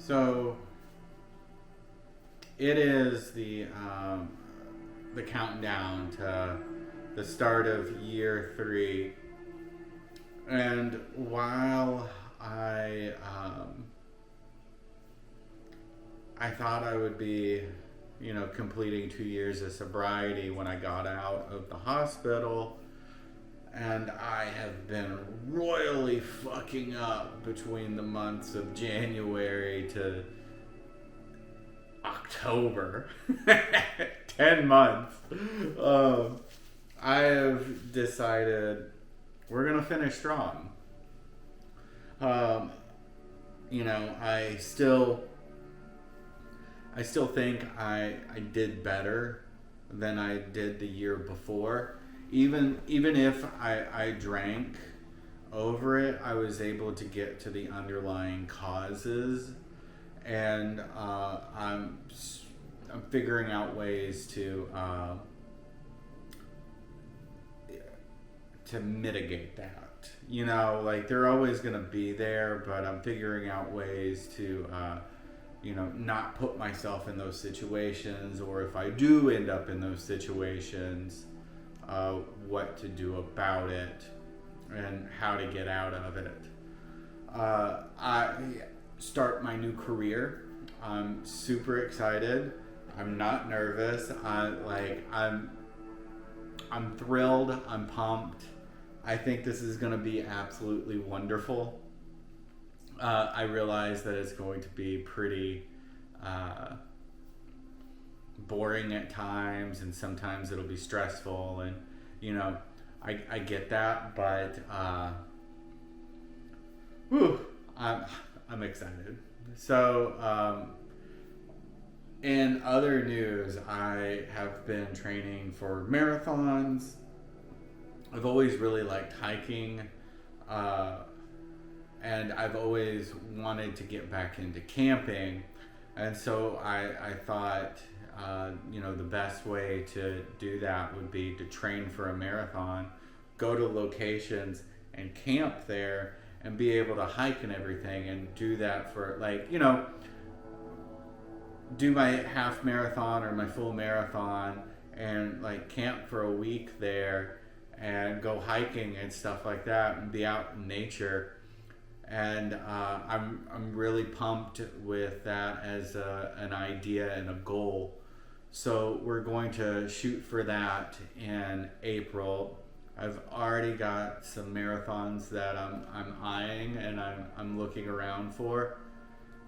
So it is the countdown to the start of year 3, and while I thought I would be, completing 2 years of sobriety when I got out of the hospital, and I have been royally fucking up between the months of January to October. 10 months. I have decided we're going to finish strong. I still think I did better than I did the year before. Even if I drank over it, I was able to get to the underlying causes, and I'm figuring out ways to mitigate that. They're always going to be there, but I'm figuring out ways to not put myself in those situations, or if I do end up in those situations, what to do about it and how to get out of it. I start my new career. I'm super excited. I'm not nervous. I'm thrilled. I'm pumped. I think this is going to be absolutely wonderful. I realize that it's going to be pretty boring at times, and sometimes it'll be stressful, and I get that, but I'm excited. So in other news, I have been training for marathons. I've always really liked hiking, and I've always wanted to get back into camping, and so I thought the best way to do that would be to train for a marathon, go to locations and camp there, and be able to hike and everything, and do that for do my half marathon or my full marathon, and camp for a week there and go hiking and stuff like that, and be out in nature. And I'm really pumped with that as an idea and a goal. So we're going to shoot for that in April. I've already got some marathons that I'm eyeing and I'm looking around for.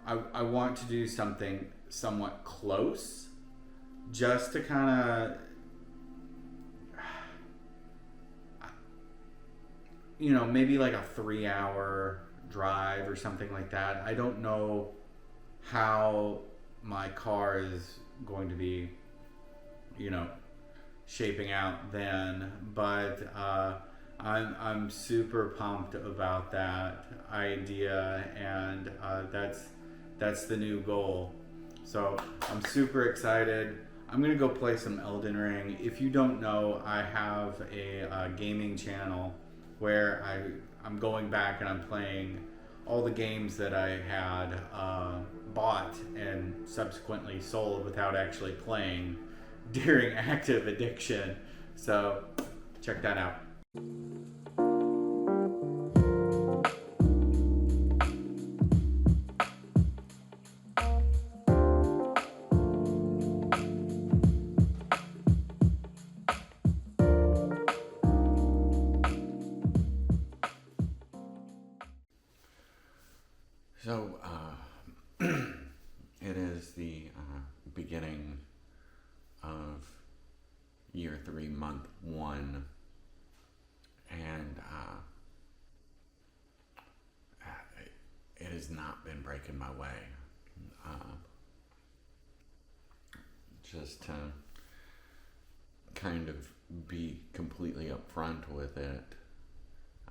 I want to do something somewhat close, just to kind of maybe like a 3-hour drive or something like that. I don't know how my car is going to be, shaping out then, but I'm super pumped about that idea, and that's the new goal. So I'm super excited. I'm gonna go play some Elden Ring. If you don't know, I have a gaming channel where I'm going back and I'm playing all the games that I had bought and subsequently sold without actually playing during active addiction. So check that out. So it is the beginning of year 3, month 1, and it has not been breaking my way. Just to kind of be completely upfront with it,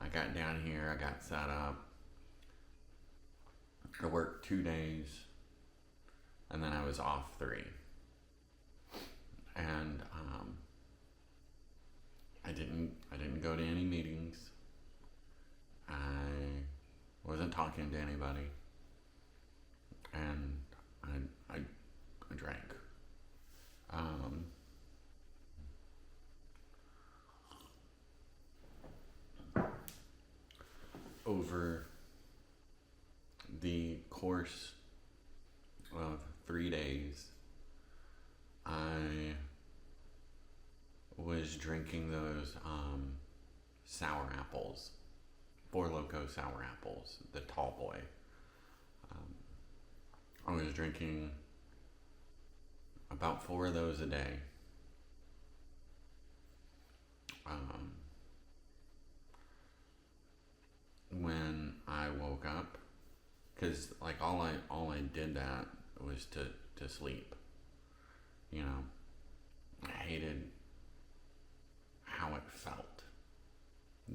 I got down here, I got set up. I worked 2 days, and then I was off 3. And I didn't go to any meetings. I wasn't talking to anybody. And over the course of 3 days, I was drinking those sour apples, Four Loko sour apples, the tall boy. I was drinking about 4 of those a day. When I woke up, because like all I did that was to sleep. You know, I hated how it felt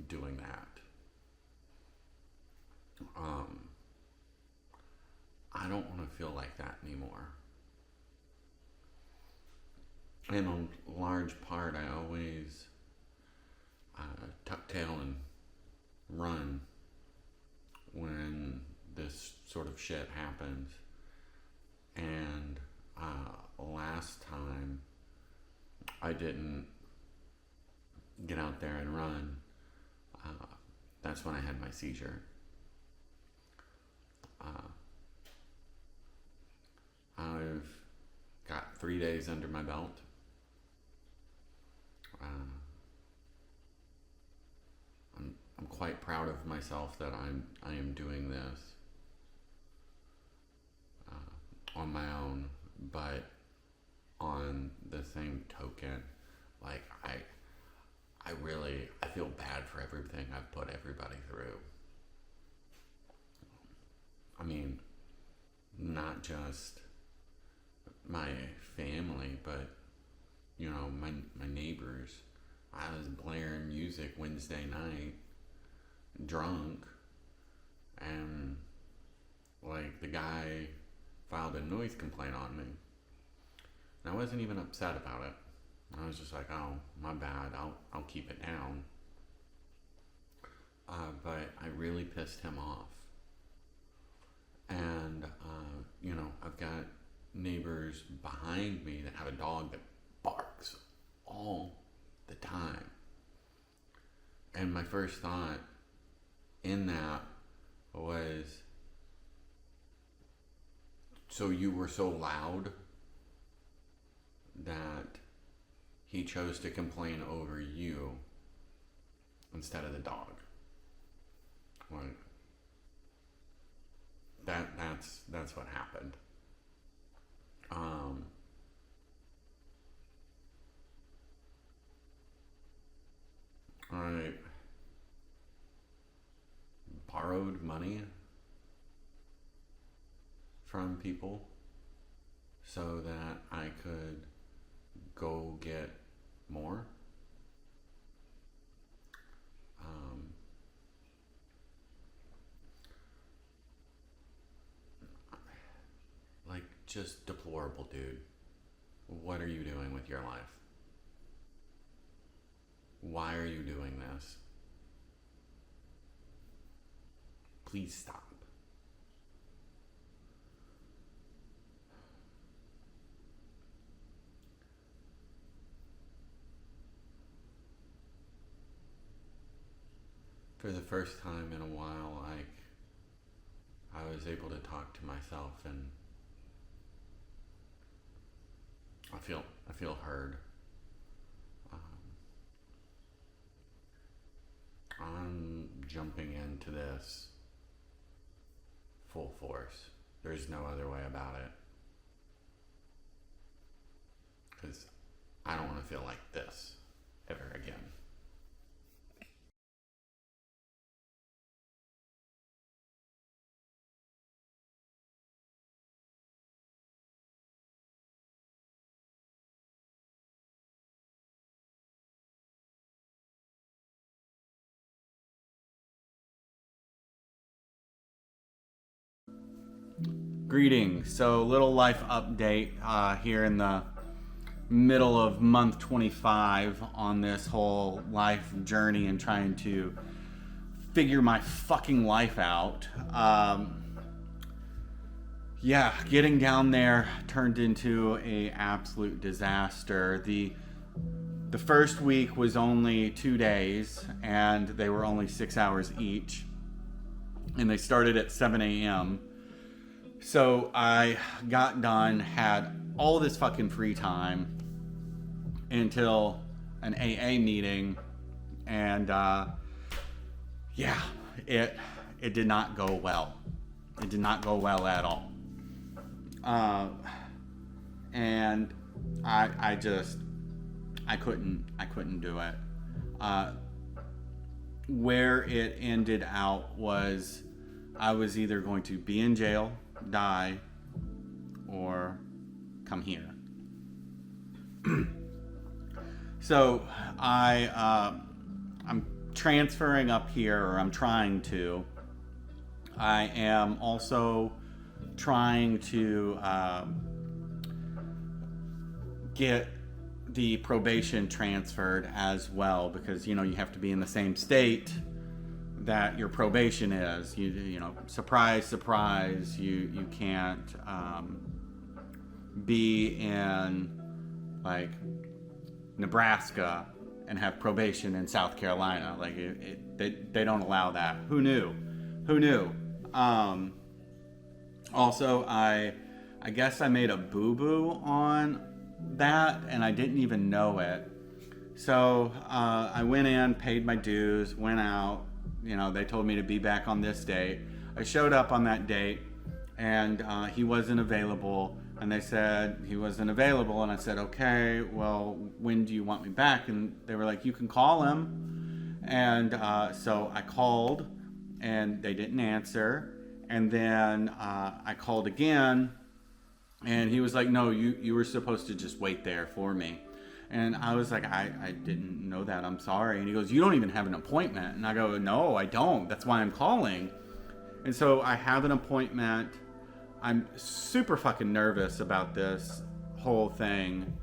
doing that. I don't want to feel like that anymore. And in large part, I always tuck tail and run when this sort of shit happens. And last time I didn't get out there and run. That's when I had my seizure. I've got 3 days under my belt. I'm quite proud of myself that I am doing this on my own, but on the same token, like I feel bad for everything I've put everybody through. I mean, not just my family, but you know, my neighbors. I was blaring music Wednesday night, drunk, and like the guy filed a noise complaint on me. And I wasn't even upset about it. I was just like, oh, my bad, I'll keep it down. But I really pissed him off. And, you know, I've got neighbors behind me that have a dog that barks all the time. And my first thought in that was, so you were so loud that he chose to complain over you instead of the dog. Like, that's what happened. I borrowed money from people so that I could go get more. Like, just deplorable, dude. What are you doing with your life? Why are you doing this? Please stop. For the first time in a while, I was able to talk to myself, and I feel heard. I'm jumping into this full force. There's no other way about it. Because I don't want to feel like this ever again. Greetings. So, little life update here in the middle of month 25 on this whole life journey and trying to figure my fucking life out. Yeah, getting down there turned into a absolute disaster. The first week was only 2 days, and they were only 6 hours each. and they started at 7 a.m. So I got done, had all this fucking free time until an AA meeting, and yeah, it did not go well. It did not go well at all. And I couldn't do it. Where it ended out was I was either going to be in jail, die, or come here. So I'm transferring up here, or I'm trying to. I am also trying to get the probation transferred as well, because you have to be in the same state that your probation is. You know, surprise, you can't be in like Nebraska and have probation in South Carolina. Like they don't allow that. Who knew? Also, I guess I made a boo-boo on that, and I didn't even know it. So I went in, paid my dues, went out. They told me to be back on this date. I showed up on that date, and he wasn't available. And they said he wasn't available, and I said, okay, well, when do you want me back? And they were like, you can call him. And so I called, and they didn't answer. And then I called again, and he was like, no, you were supposed to just wait there for me. And I was like, I didn't know that, I'm sorry. And he goes, you don't even have an appointment. And I go, no, I don't. That's why I'm calling. And so I have an appointment. I'm super fucking nervous about this whole thing.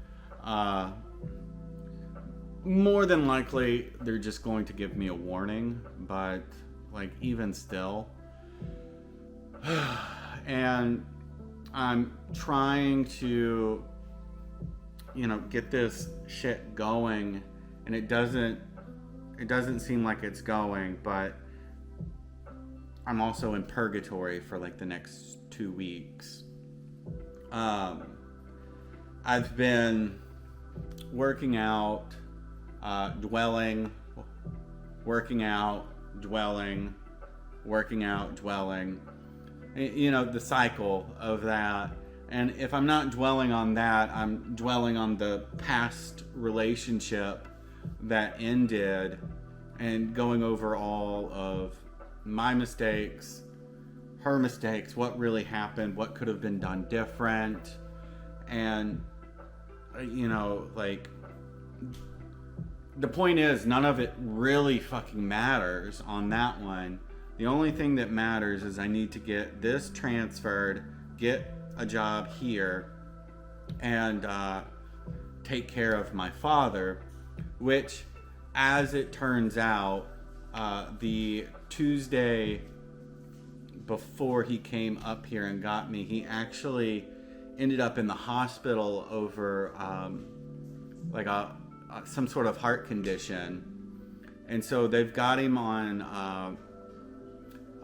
More than likely, they're just going to give me a warning, but like even still. And I'm trying to, get this shit going, and it doesn't seem like it's going, but I'm also in purgatory for like the next 2 weeks. I've been working out, dwelling, working out, dwelling, working out, dwelling. The cycle of that. And if I'm not dwelling on that, I'm dwelling on the past relationship that ended and going over all of my mistakes, her mistakes, what really happened, what could have been done different. And, like, the point is, none of it really fucking matters on that one. The only thing that matters is I need to get this transferred, get a job here, and take care of my father, which, as it turns out, the Tuesday before he came up here and got me, he actually ended up in the hospital over some sort of heart condition. And so they've got him on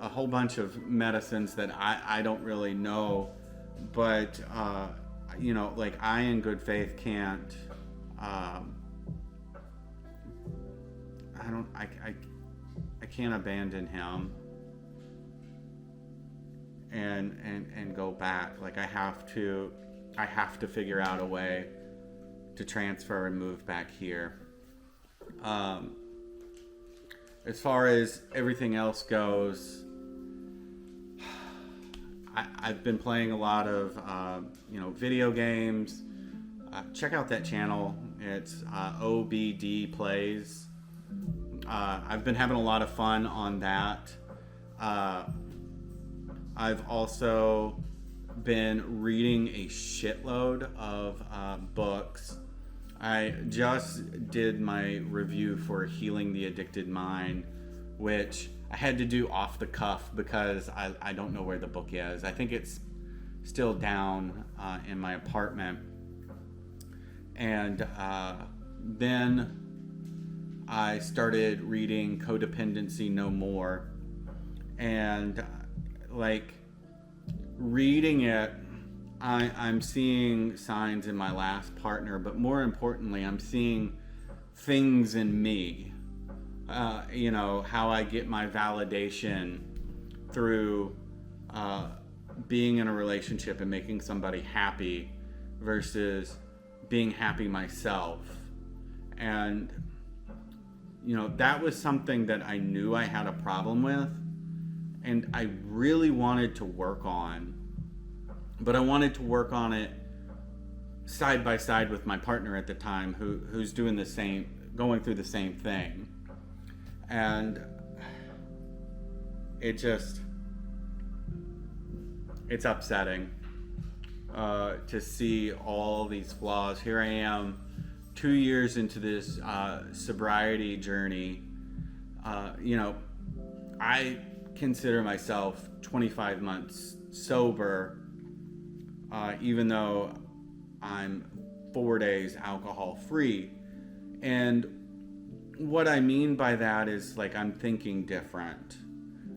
a whole bunch of medicines that I don't really know, but like I in good faith can't I can't abandon him and go back. Like I have to figure out a way to transfer and move back here. As far as everything else goes, I've been playing a lot of video games. Check out that channel. It's OBD Plays. I've been having a lot of fun on that. I've also been reading a shitload of books. I just did my review for Healing the Addicted Mind, which I had to do off the cuff because I don't know where the book is. I think it's still down in my apartment. And then I started reading Codependency No More. And like reading it, I'm seeing signs in my last partner, but more importantly, I'm seeing things in me. How I get my validation through being in a relationship and making somebody happy versus being happy myself. And, that was something that I knew I had a problem with and I really wanted to work on. But I wanted to work on it side by side with my partner at the time who's doing the same, going through the same thing. And it's upsetting to see all these flaws. Here I am 2 years into this sobriety journey. I consider myself 25 months sober, even though I'm 4 days alcohol free. And what I mean by that is like I'm thinking different.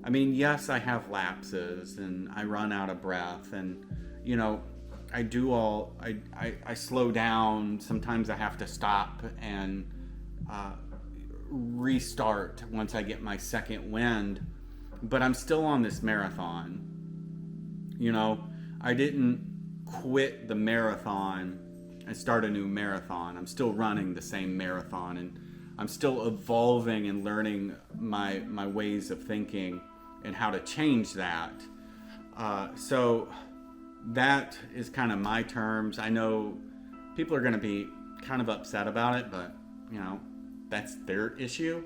I mean, yes, I have lapses and I run out of breath and, I slow down. Sometimes I have to stop and restart once I get my second wind. But I'm still on this marathon. I didn't quit the marathon and start a new marathon. I'm still running the same marathon and I'm still evolving and learning my ways of thinking and how to change that. So that is kind of my terms. I know people are going to be kind of upset about it, but that's their issue.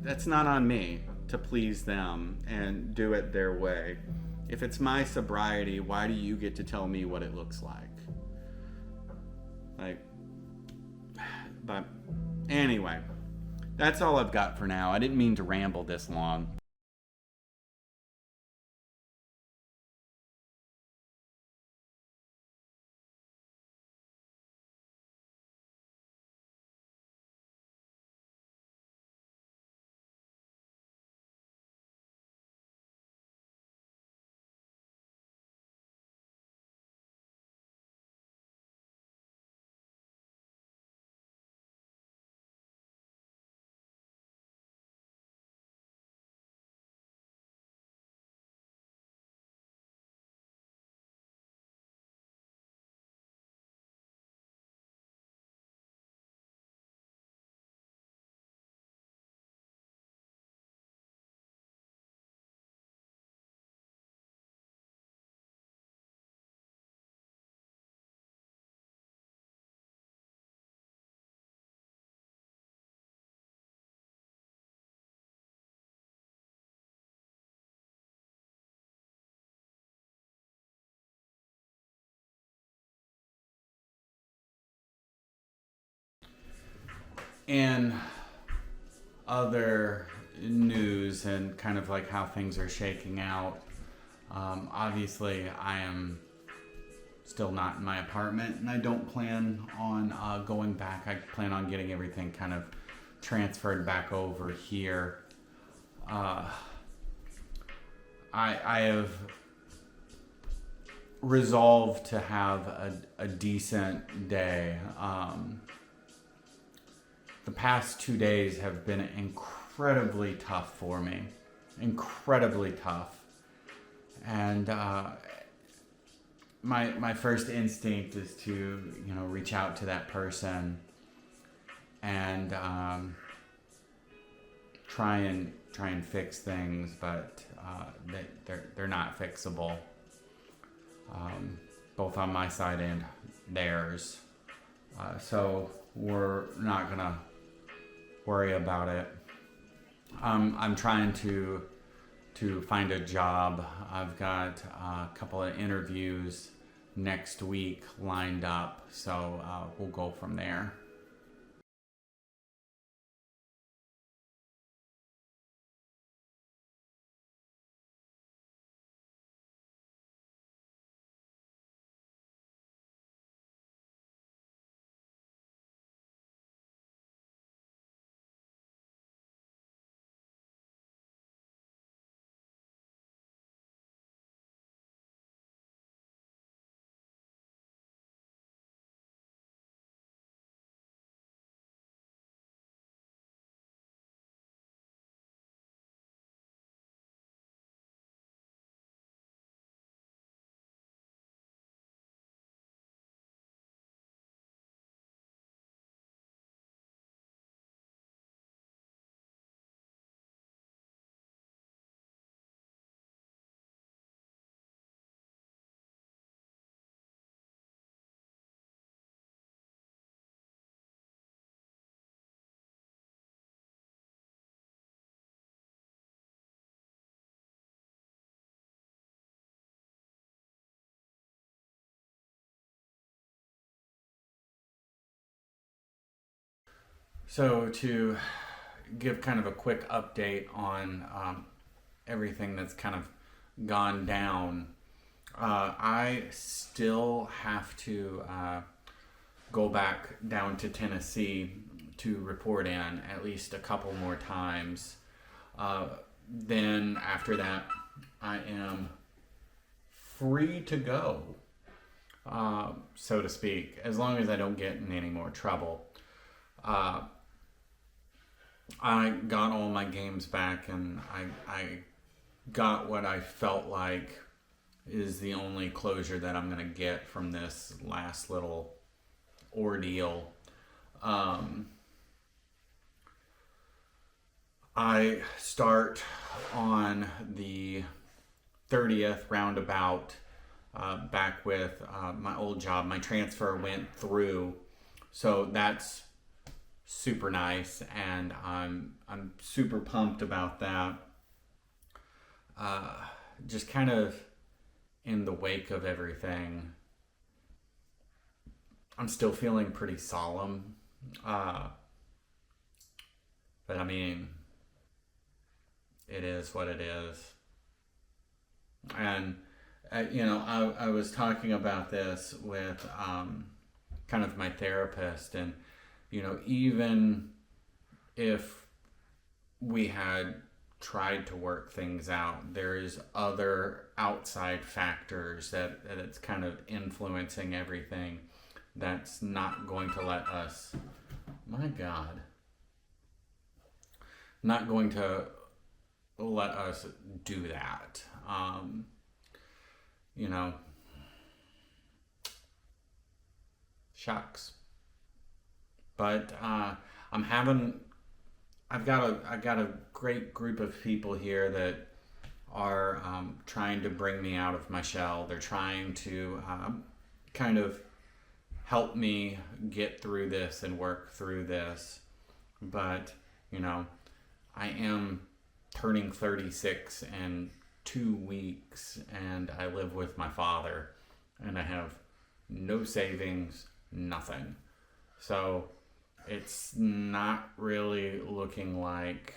That's not on me to please them and do it their way. If it's my sobriety, why do you get to tell me what it looks like? But anyway, that's all I've got for now. I didn't mean to ramble this long. In other news and kind of like how things are shaking out, obviously I am still not in my apartment and I don't plan on going back. I plan on getting everything kind of transferred back over here. I have resolved to have a decent day. The past 2 days have been incredibly tough for me. Incredibly tough. And my first instinct is to, reach out to that person and try and fix things, but they're not fixable. Both on my side and theirs. So we're not gonna worry about it. I'm trying to find a job. I've got a couple of interviews next week lined up, so we'll go from there. So to give kind of a quick update on everything that's kind of gone down, I still have to go back down to Tennessee to report in at least a couple more times. Then after that, I am free to go, so to speak, as long as I don't get in any more trouble. I got all my games back, and I got what I felt like is the only closure that I'm going to get from this last little ordeal. I start on the 30th roundabout, back with my old job. My transfer went through, so that's super nice, and I'm super pumped about that. Just kind of in the wake of everything, I'm still feeling pretty solemn, but I mean, it is what it is. And I was talking about this with kind of my therapist, and even if we had tried to work things out, there's other outside factors that it's kind of influencing everything, that's not going to let us, my God, not going to let us do that. Shucks. But I've got a great group of people here that are trying to bring me out of my shell. They're trying to kind of help me get through this and work through this. But, I am turning 36 in 2 weeks, and I live with my father, and I have no savings, nothing. So it's not really looking like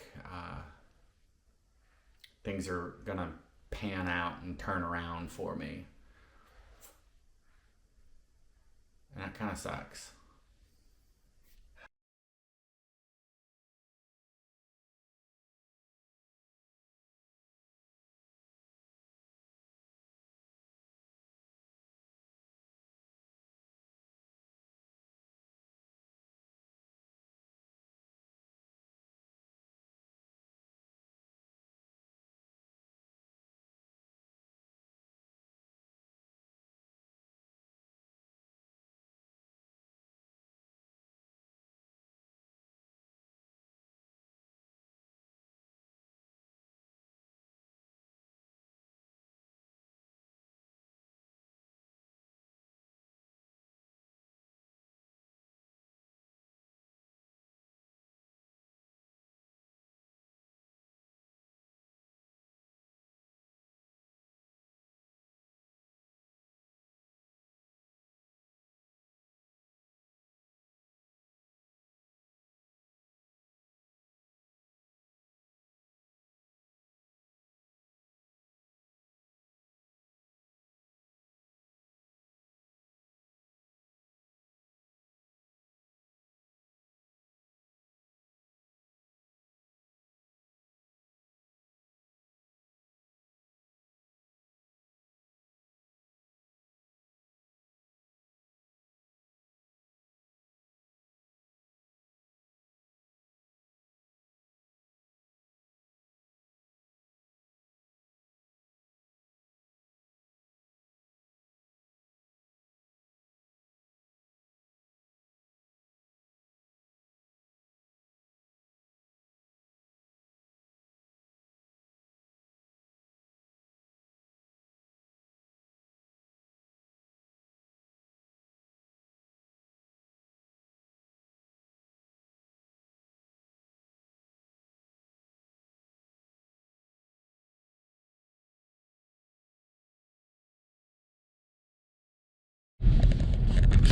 things are gonna pan out and turn around for me. And that kind of sucks.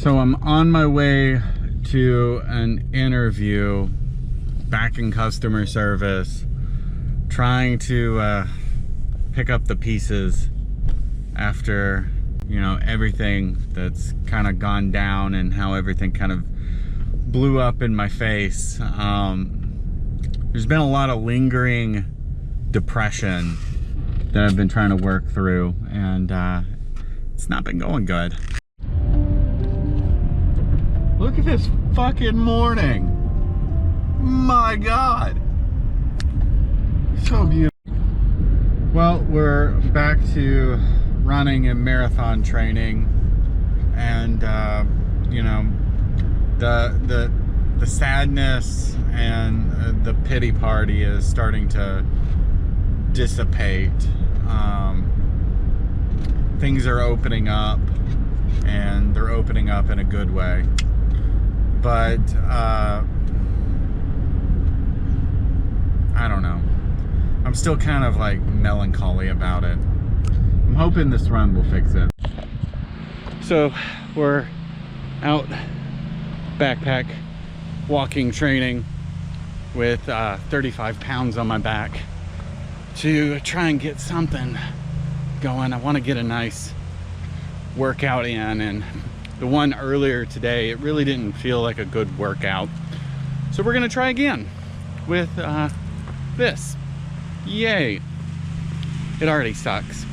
So I'm on my way to an interview back in customer service, trying to pick up the pieces after, you know, everything that's kind of gone down and how everything kind of blew up in my face. There's been a lot of lingering depression that I've been trying to work through, and it's not been going good. Look at this fucking morning. My God. So beautiful. Well, we're back to running and marathon training, and you know, the sadness and the pity party is starting to dissipate. Things are opening up, and they're opening up in a good way, but I don't know, I'm still kind of like melancholy about it. I'm hoping this run will fix it. So we're out backpack walking training with 35 pounds on my back to try and get something going. I want to get a nice workout in, and the one earlier today, it really didn't feel like a good workout. So we're gonna try again with this. Yay. It already sucks.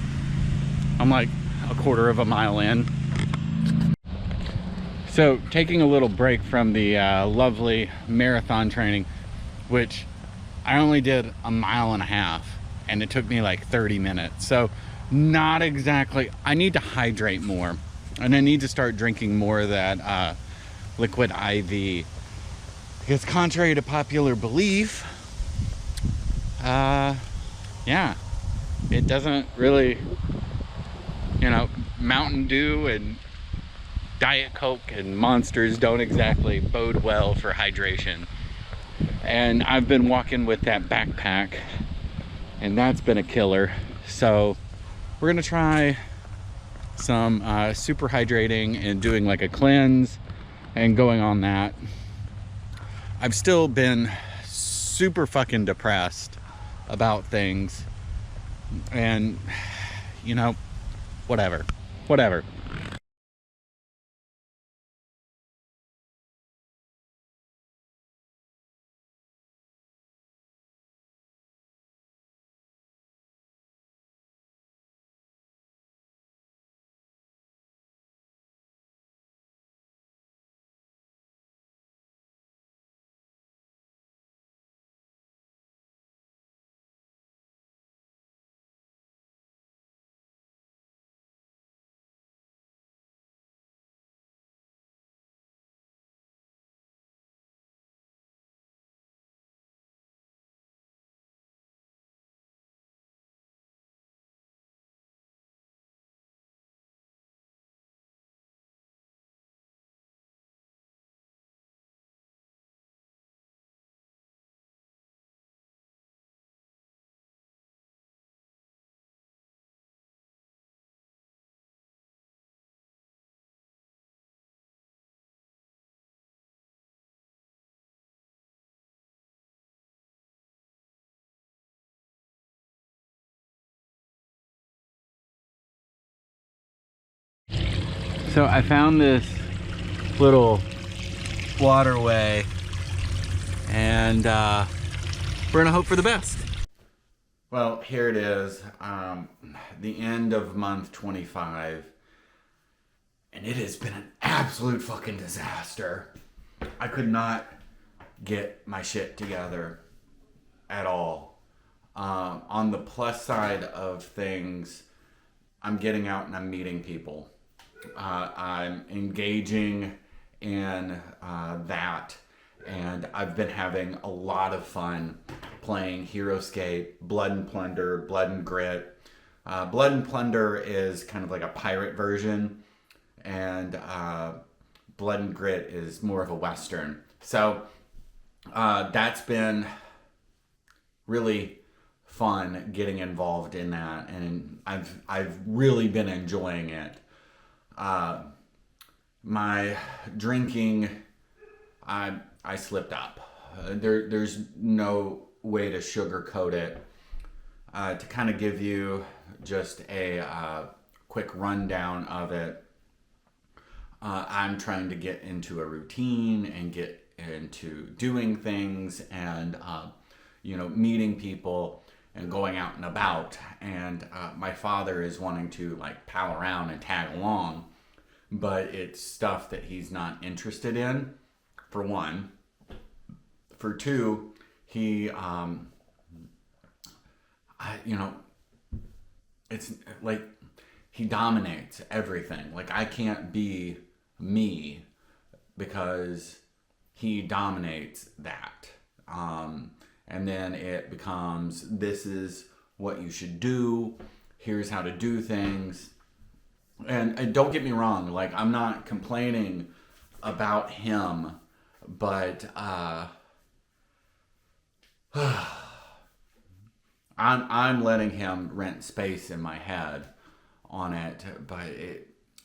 I'm like a quarter of a mile in. So taking a little break from the lovely marathon training, which I only did a mile and a half, and it took me like 30 minutes. So not exactly, I need to hydrate more, and I need to start drinking more of that liquid IV, because contrary to popular belief, yeah, it doesn't really, you know, Mountain Dew and Diet Coke and Monsters don't exactly bode well for hydration. And I've been walking with that backpack, and that's been a killer. So we're gonna try some super hydrating and doing like a cleanse and going on that. I've still been super fucking depressed about things, and you know, whatever. So I found this little waterway, and we're gonna hope for the best. Well, here it is, the end of month 25, and it has been an absolute fucking disaster. I could not get my shit together at all. On the plus side of things, I'm getting out and I'm meeting people. I'm engaging in that, and I've been having a lot of fun playing HeroScape, Blood and Plunder, Blood and Grit. Blood and Plunder is kind of like a pirate version, and Blood and Grit is more of a Western. So that's been really fun getting involved in that, and I've really been enjoying it. My drinking I slipped up. There's no way to sugarcoat it. To kind of give you just a quick rundown of it, I'm trying to get into a routine and get into doing things and, meeting people and going out and about. And my father is wanting to like pal around and tag along, but it's stuff that he's not interested in, for one. For two, he, it's like he dominates everything. Like I can't be me because he dominates that. And then it becomes, this is what you should do. Here's how to do things. And don't get me wrong, like I'm not complaining about him, but I'm letting him rent space in my head on it. But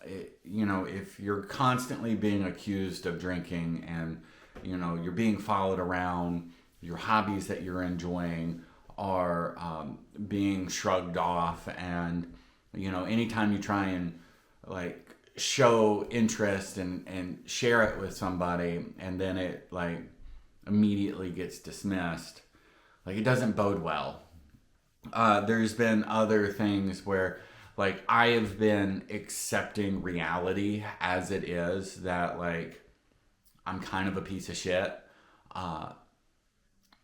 if you're constantly being accused of drinking and you're being followed around, your hobbies that you're enjoying are being shrugged off, and anytime you try and like show interest and share it with somebody and then it like immediately gets dismissed, like it doesn't bode well. There's been other things where like I have been accepting reality as it is, that like I'm kind of a piece of shit.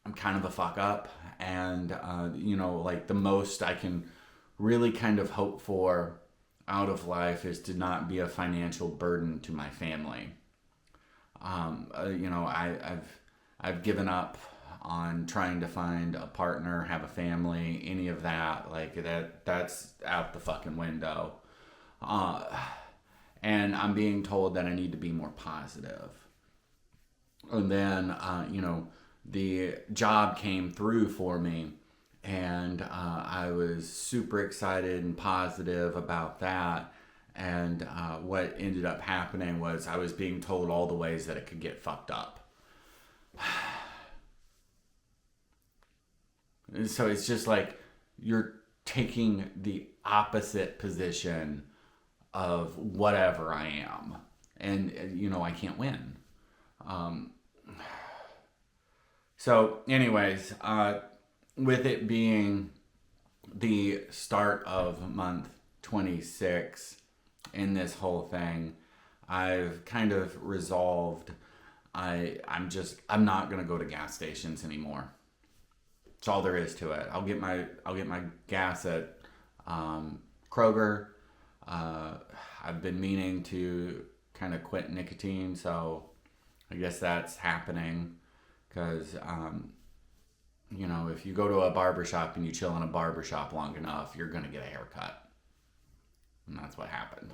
I'm kind of a fuck up, and like the most I can really kind of hope for out of life is to not be a financial burden to my family. I've given up on trying to find a partner, have a family, any of that. Like that's out the fucking window. And I'm being told that I need to be more positive. And then, the job came through for me, and I was super excited and positive about that. And what ended up happening was I was being told all the ways that it could get fucked up. So it's just like you're taking the opposite position of whatever I am. And, I can't win. So anyways, with it being the start of month 26 in this whole thing, I've kind of resolved I'm not going to go to gas stations anymore. That's all there is to it. I'll get my gas at Kroger. I've been meaning to kind of quit nicotine, so I guess that's happening. Because, if you go to a barbershop and you chill in a barbershop long enough, you're going to get a haircut. And that's what happened.